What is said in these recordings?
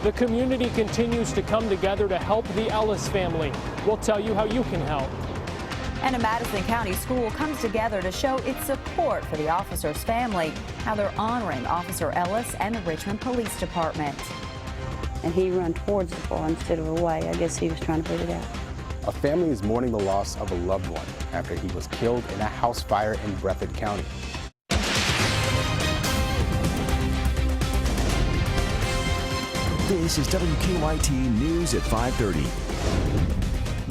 The community continues to come together to help the Ellis family. We'll tell you how you can help. And a Madison County school comes together to show its support for the officer's family, how they're honoring Officer Ellis and the Richmond Police Department. And he ran towards the bar instead of away. I guess he was trying to put it out. A family is mourning the loss of a loved one after he was killed in a house fire in Breathitt County. This is WKYT News at 5:30.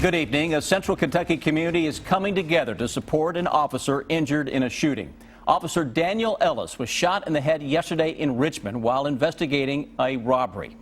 Good evening. A Central Kentucky community is coming together to support an officer injured in a shooting. Officer Daniel Ellis was shot in the head yesterday in Richmond while investigating a robbery.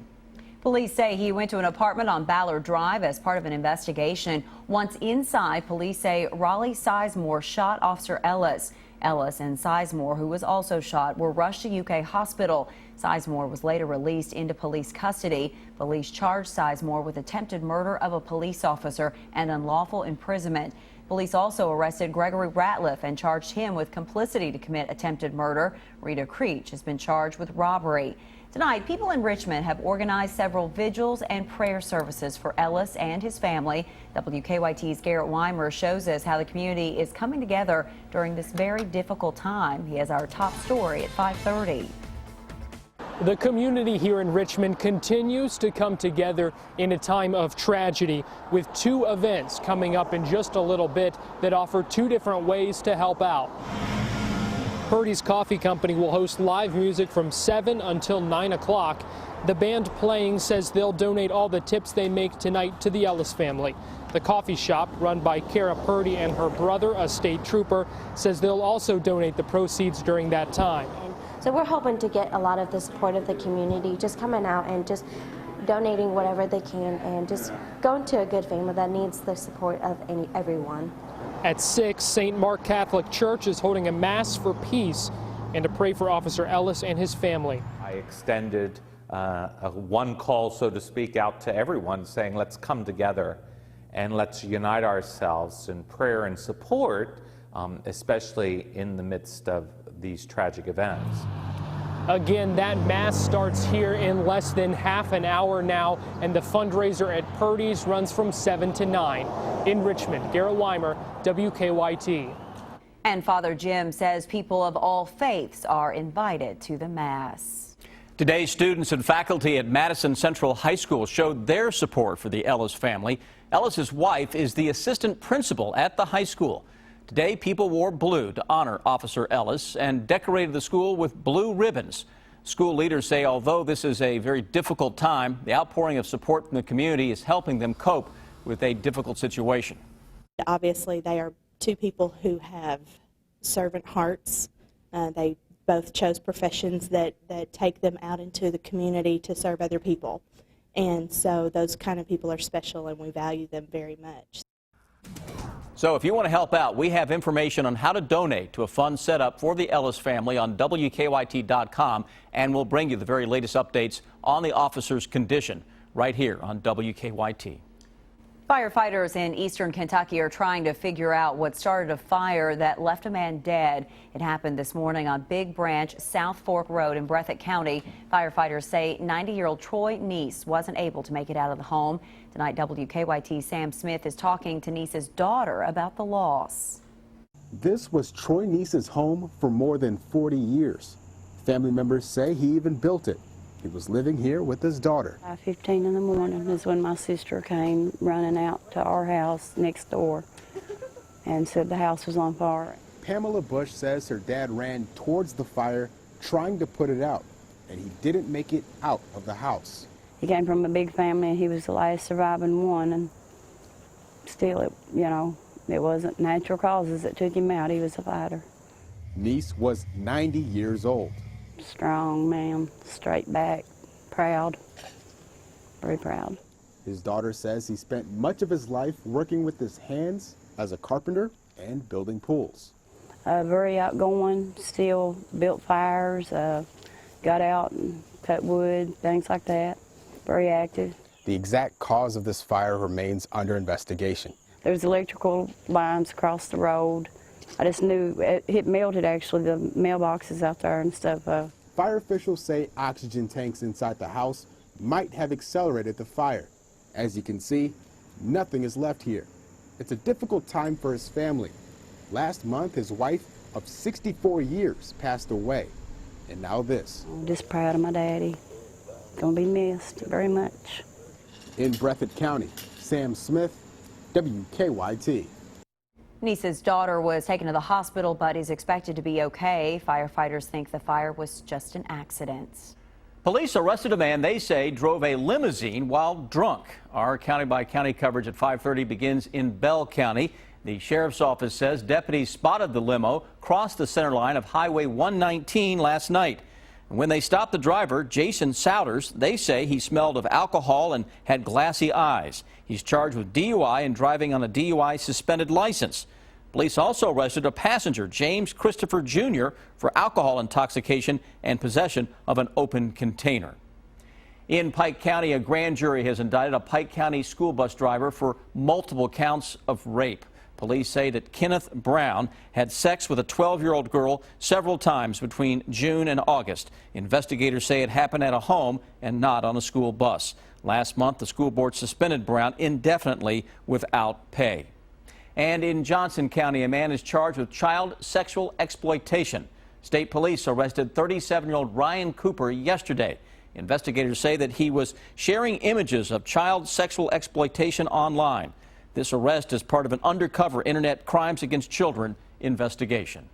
Police say he went to an apartment on Ballard Drive as part of an investigation. Once inside, police say Raleigh Sizemore shot Officer Ellis. Ellis and Sizemore, who was also shot, were rushed to UK Hospital. Sizemore was later released into police custody. Police charged Sizemore with attempted murder of a police officer and unlawful imprisonment. Police also arrested Gregory Ratliff and charged him with complicity to commit attempted murder. Rita Creech has been charged with robbery. Tonight, people in Richmond have organized several vigils and prayer services for Ellis and his family. WKYT's Garrett Weimer shows us how the community is coming together during this very difficult time. He has our top story at 5:30. The community here in Richmond continues to come together in a time of tragedy, with two events coming up in just a little bit that offer two different ways to help out. Purdy's Coffee Company will host live music from 7 until 9 o'clock. The band playing says they'll donate all the tips they make tonight to the Ellis family. The coffee shop, run by Kara Purdy and her brother, a state trooper, says they'll also donate the proceeds during that time. So we're hoping to get a lot of the support of the community, just coming out and just donating whatever they can and just going to a good family that needs the support of everyone. At 6, St. Mark Catholic Church is holding a Mass for peace and to pray for Officer Ellis and his family. I extended one call, so to speak, out to everyone saying let's come together and let's unite ourselves in prayer and support, especially in the midst of these tragic events. Again, that Mass starts here in less than half an hour now, and the fundraiser at Purdy's runs from 7 to 9. In Richmond, Garrett Weimer, WKYT. And Father Jim says people of all faiths are invited to the Mass. Today, students and faculty at Madison Central High School showed their support for the Ellis family. Ellis's wife is the assistant principal at the high school. Today, people wore blue to honor Officer Ellis and decorated the school with blue ribbons. School leaders say although this is a very difficult time, the outpouring of support from the community is helping them cope with a difficult situation. Obviously, they are two people who have servant hearts. They both chose professions that take them out into the community to serve other people. And so those kind of people are special, and we value them very much. So if you want to help out, we have information on how to donate to a fund set up for the Ellis family on WKYT.com, and we'll bring you the very latest updates on the officer's condition right here on WKYT. Firefighters in eastern Kentucky are trying to figure out what started a fire that left a man dead. It happened this morning on Big Branch South Fork Road in Breathitt County. Firefighters say 90-year-old Troy Neese wasn't able to make it out of the home. Tonight, WKYT's Sam Smith is talking to Neese's daughter about the loss. This was Troy Neese's home for more than 40 years. Family members say he even built it. He was living here with his daughter. 5:15 in the morning is when my sister came running out to our house next door and said the house was on fire. Pamela Bush says her dad ran towards the fire trying to put it out, and he didn't make it out of the house. He came from a big family, and he was the last surviving one, and still, it wasn't natural causes that took him out. He was a fighter. Neese was 90 years old. Strong man, straight back, proud, very proud. His daughter says he spent much of his life working with his hands as a carpenter and building pools. Very outgoing, still built fires, got out and cut wood, things like that. Very active. The exact cause of this fire remains under investigation. There's electrical lines across the road. I just knew it melted, actually, the mailboxes out there and stuff. Fire officials say oxygen tanks inside the house might have accelerated the fire. As you can see, nothing is left here. It's a difficult time for his family. Last month, his wife of 64 years passed away. And now this. I'm just proud of my daddy. Gonna be missed very much. In Breathitt County, Sam Smith, WKYT. Niece's daughter was taken to the hospital, but is expected to be okay. Firefighters think the fire was just an accident. Police arrested a man they say drove a limousine while drunk. Our county-by-county coverage at 5:30 begins in Bell County. The sheriff's office says deputies spotted the limo cross the center line of Highway 119 last night. And when they stopped the driver, Jason Souders, they say he smelled of alcohol and had glassy eyes. He's charged with DUI and driving on a DUI suspended license. Police also arrested a passenger, James Christopher Jr., for alcohol intoxication and possession of an open container. In Pike County, a grand jury has indicted a Pike County school bus driver for multiple counts of rape. Police say that Kenneth Brown had sex with a 12-year-old girl several times between June and August. Investigators say it happened at a home and not on a school bus. Last month, the school board suspended Brown indefinitely without pay. And in Johnson County, a man is charged with child sexual exploitation. State police arrested 37-year-old Ryan Cooper yesterday. Investigators say that he was sharing images of child sexual exploitation online. This arrest is part of an undercover Internet crimes against children investigation.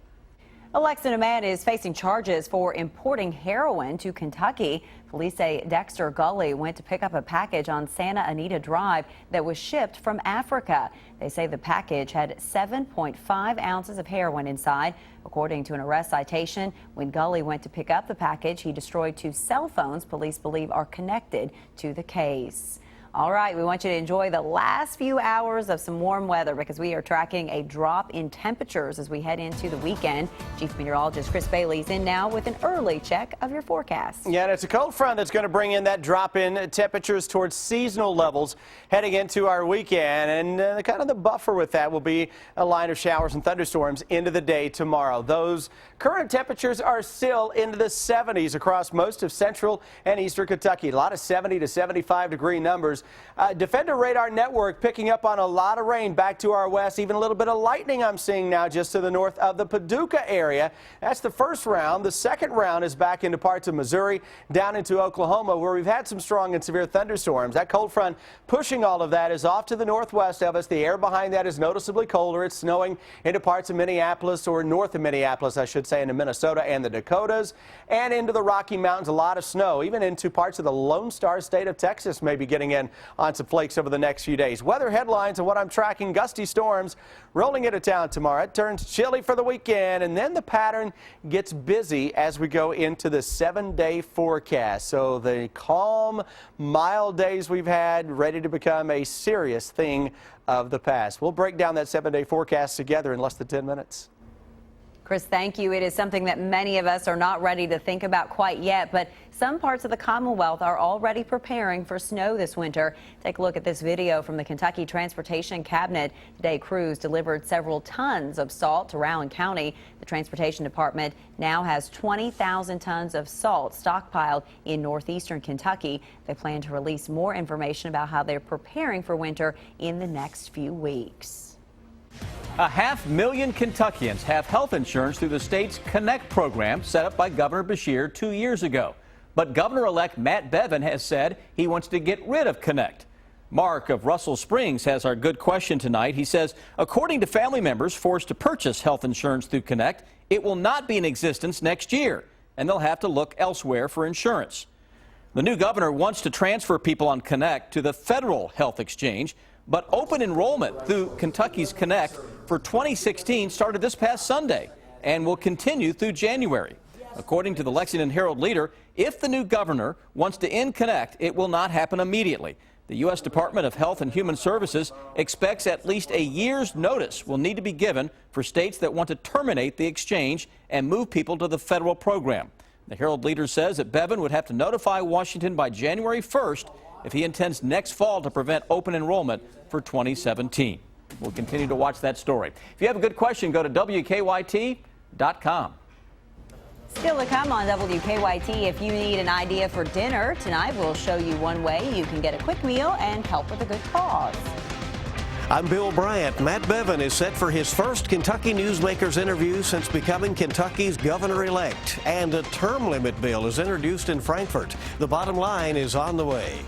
A Lexington man is facing charges for importing heroin to Kentucky. Police say Dexter Gully went to pick up a package on Santa Anita Drive that was shipped from Africa. They say the package had 7.5 ounces of heroin inside. According to an arrest citation, when Gully went to pick up the package, he destroyed 2 cell phones police believe are connected to the case. All right, we want you to enjoy the last few hours of some warm weather because we are tracking a drop in temperatures as we head into the weekend. Chief Meteorologist Chris Bailey is in now with an early check of your forecast. Yeah, and it's a cold front that's going to bring in that drop in temperatures towards seasonal levels heading into our weekend. And kind of the buffer with that will be a line of showers and thunderstorms into the day tomorrow. Those current temperatures are still into the 70s across most of central and eastern Kentucky. A lot of 70 to 75 degree numbers. Defender radar network picking up on a lot of rain back to our west, even a little bit of lightning I'm seeing now just to the north of the Paducah area. That's the first round. The second round is back into parts of Missouri, down into Oklahoma, where we've had some strong and severe thunderstorms. That cold front pushing all of that is off to the northwest of us. The air behind that is noticeably colder. It's snowing into parts of Minneapolis, or north of Minneapolis, I should say, into Minnesota and the Dakotas, and into the Rocky Mountains. A lot of snow, even into parts of the Lone Star State of Texas, may be getting in on some flakes over the next few days. Weather headlines and what I'm tracking: gusty storms rolling into town tomorrow. It turns chilly for the weekend, and then the pattern gets busy as we go into the 7-day forecast. So the calm, mild days we've had ready to become a serious thing of the past. We'll break down that 7-day forecast together in less than 10 minutes. Chris, thank you. It is something that many of us are not ready to think about quite yet, but some parts of the Commonwealth are already preparing for snow this winter. Take a look at this video from the Kentucky Transportation Cabinet. Today, crews delivered several tons of salt to Rowan County. The Transportation Department now has 20,000 tons of salt stockpiled in northeastern Kentucky. They plan to release more information about how they're preparing for winter in the next few weeks. 500,000 Kentuckians have health insurance through the state's Connect program set up by Governor Beshear 2 years ago. But Governor-elect Matt Bevin has said he wants to get rid of Connect. Mark of Russell Springs has our good question tonight. He says, according to family members forced to purchase health insurance through Connect, it will not be in existence next year, and they'll have to look elsewhere for insurance. The new governor wants to transfer people on Connect to the federal health exchange, but open enrollment through Kentucky's Connect for 2016 started this past Sunday and will continue through January. According to the Lexington Herald Leader, if the new governor wants to end Connect, it will not happen immediately. The U.S. Department of Health and Human Services expects at least a year's notice will need to be given for states that want to terminate the exchange and move people to the federal program. The Herald Leader says that Bevin would have to notify Washington by January 1st if he intends next fall to prevent open enrollment for 2017. We'll continue to watch that story. If you have a good question, go to WKYT.com. Still to come on WKYT, if you need an idea for dinner tonight, we'll show you one way you can get a quick meal and help with a good cause. I'm Bill Bryant. Matt Bevin is set for his first Kentucky Newsmakers interview since becoming Kentucky's governor-elect. And a term limit bill is introduced in Frankfort. The bottom line is on the way.